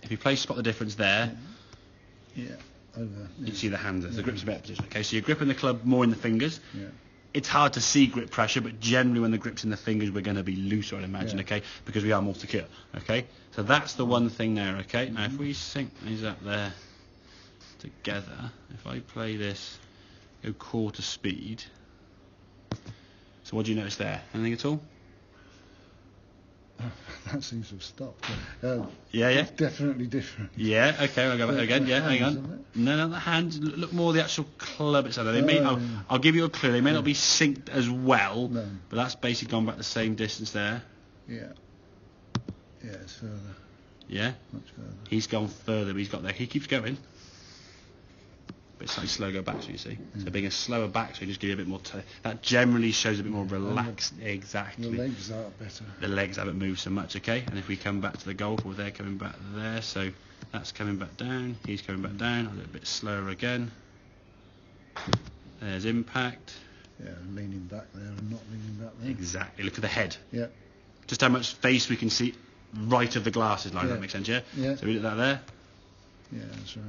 If you spot the difference there, over. you see the hand. The grip's a better position. Okay, so you're gripping the club more in the fingers. Yeah. It's hard to see grip pressure, but generally when the grip's in the fingers, we're going to be looser, I'd imagine, okay, because we are more secure, okay? So that's the one thing there, okay? Now, if we sync these up there together, if I play this, go quarter speed, so what do you notice there? Anything at all? That seems to have stopped. Yeah. Definitely different. Yeah, okay, I'll go back again. Yeah, hang hands, on. No, the hands. Look more the actual club itself. They may. I'll give you a clue. They may not be synced as well, but that's basically gone back the same distance there. Yeah. Yeah, it's further. Yeah. Much further. He's gone further, but he's got there. He keeps going. But it's like slow go back, so you see. So being a slower back, so you just give you a bit more. That generally shows a bit more relaxed. Exactly. The legs are better. The legs haven't moved so much, okay. And if we come back to the golf ball, they're coming back there. So that's coming back down. He's coming back down. A little bit slower again. There's impact. Yeah, leaning back there and not leaning back there. Exactly. Look at the head. Yeah. Just how much space we can see right of the glasses line. That makes sense, yeah. Yeah. So we did that there. Yeah, that's right.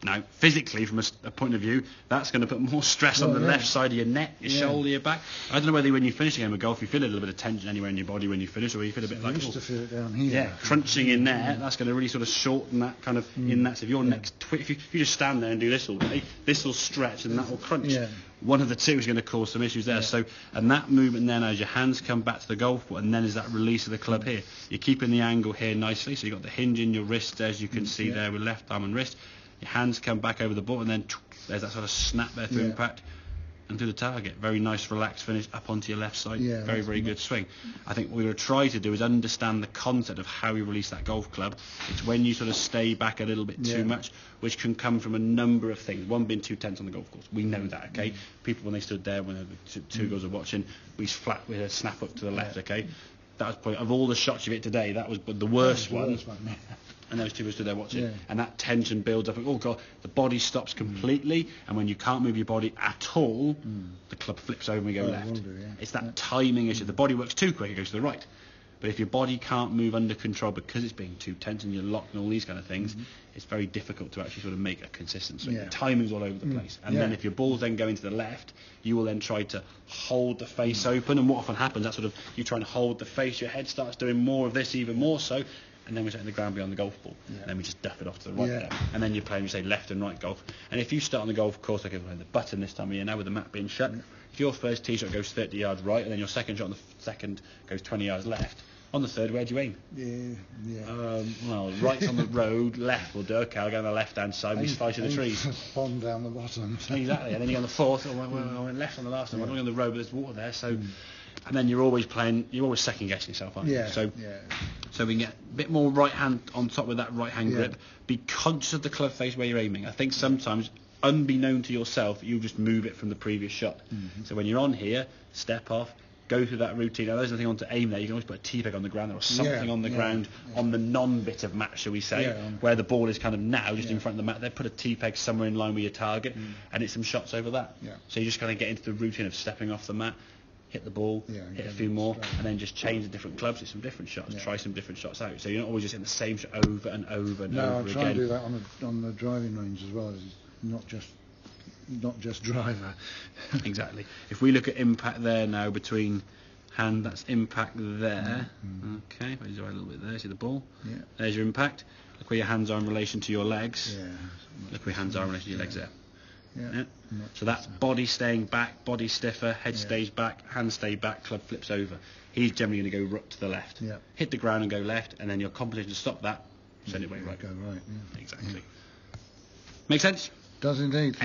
Now, physically, from a point of view, that's going to put more stress on the left side of your neck, your shoulder, your back. I don't know whether when you finish a game of golf, you feel a little bit of tension anywhere in your body when you finish, or you feel a bit like... I used to feel it down here. Yeah, crunching in there, that's going to really sort of shorten that kind of in that. So if your neck's if you just stand there and do this all day, this will stretch and that will crunch. Yeah. One of the two is going to cause some issues there. So, and that movement then, as your hands come back to the golf ball, and then is that release of the club here. You're keeping the angle here nicely, so you've got the hinge in your wrist, as you can see there with left arm and wrist. Your hands come back over the ball, and then there's that sort of snap there through impact and through the target. Very nice, relaxed finish up onto your left side. Yeah, very, very good swing. I think what we're going to try to do is understand the concept of how you release that golf club. It's when you sort of stay back a little bit too much, which can come from a number of things. One being too tense on the golf course. We know that, okay? People, when they stood there, when the two girls were watching, we flat with a snap up to the left, okay? That was probably, of all the shots you've hit today, that was the worst one. And those two of us stood there watching, and that tension builds up. Oh God, the body stops completely, and when you can't move your body at all, the club flips over and we go left. It's that timing issue. The body works too quick; it goes to the right. But if your body can't move under control because it's being too tense and you're locked and all these kind of things, it's very difficult to actually sort of make a consistent swing. The timing's all over the place. And then if your ball's then going to the left, you will then try to hold the face open. And what often happens, that's sort of you try and hold the face, your head starts doing more of this, even more so. And then we're setting the ground beyond the golf ball. And then we just duff it off to the right there. And then you're playing, you say, left and right golf. And if you start on the golf course, like the button this time of year now with the mat being shut, if your first tee shot goes 30 yards right, and then your second shot on the second goes 20 yards left, on the third, where do you aim? Well, right's on the road, left will do. Okay, I'll go on the left-hand side, we fly to the trees. Pond down the bottom. Exactly, and then you go on the fourth, I went left on the last one, I'm going on the road, but there's water there, so... And then you're always second-guessing yourself, aren't you? So we can get a bit more right hand on top with that right-hand grip. Be conscious of the club face where you're aiming. I think sometimes, unbeknown to yourself, you just move it from the previous shot. So when you're on here, step off, go through that routine. Now, there's nothing on to aim there. You can always put a tee peg on the ground or something on the ground on the non-bit of mat, shall we say, where the ball is kind of now just in front of the mat. They put a tee peg somewhere in line with your target and it's some shots over that. So you just kind of get into the routine of stepping off the mat, hit the ball, hit a few more, and then just change the different clubs, hit some different shots, try some different shots out. So you're not always just hitting the same shot over and over and over again. No, I try and do that on the driving range as well. Not just driver. Exactly. If we look at impact there now between hand, that's impact there. Okay, if I zoom out a little bit there, see the ball? There's your impact. Look where your hands are in relation to your legs. Look where your hands are in relation to your legs there. So that's body staying back, body stiffer, head stays back, hands stay back, club flips over. He's generally going to go to the left. Hit the ground and go left, and then your competition to stop that, send it way right. Go right. Exactly. Make sense? Does indeed.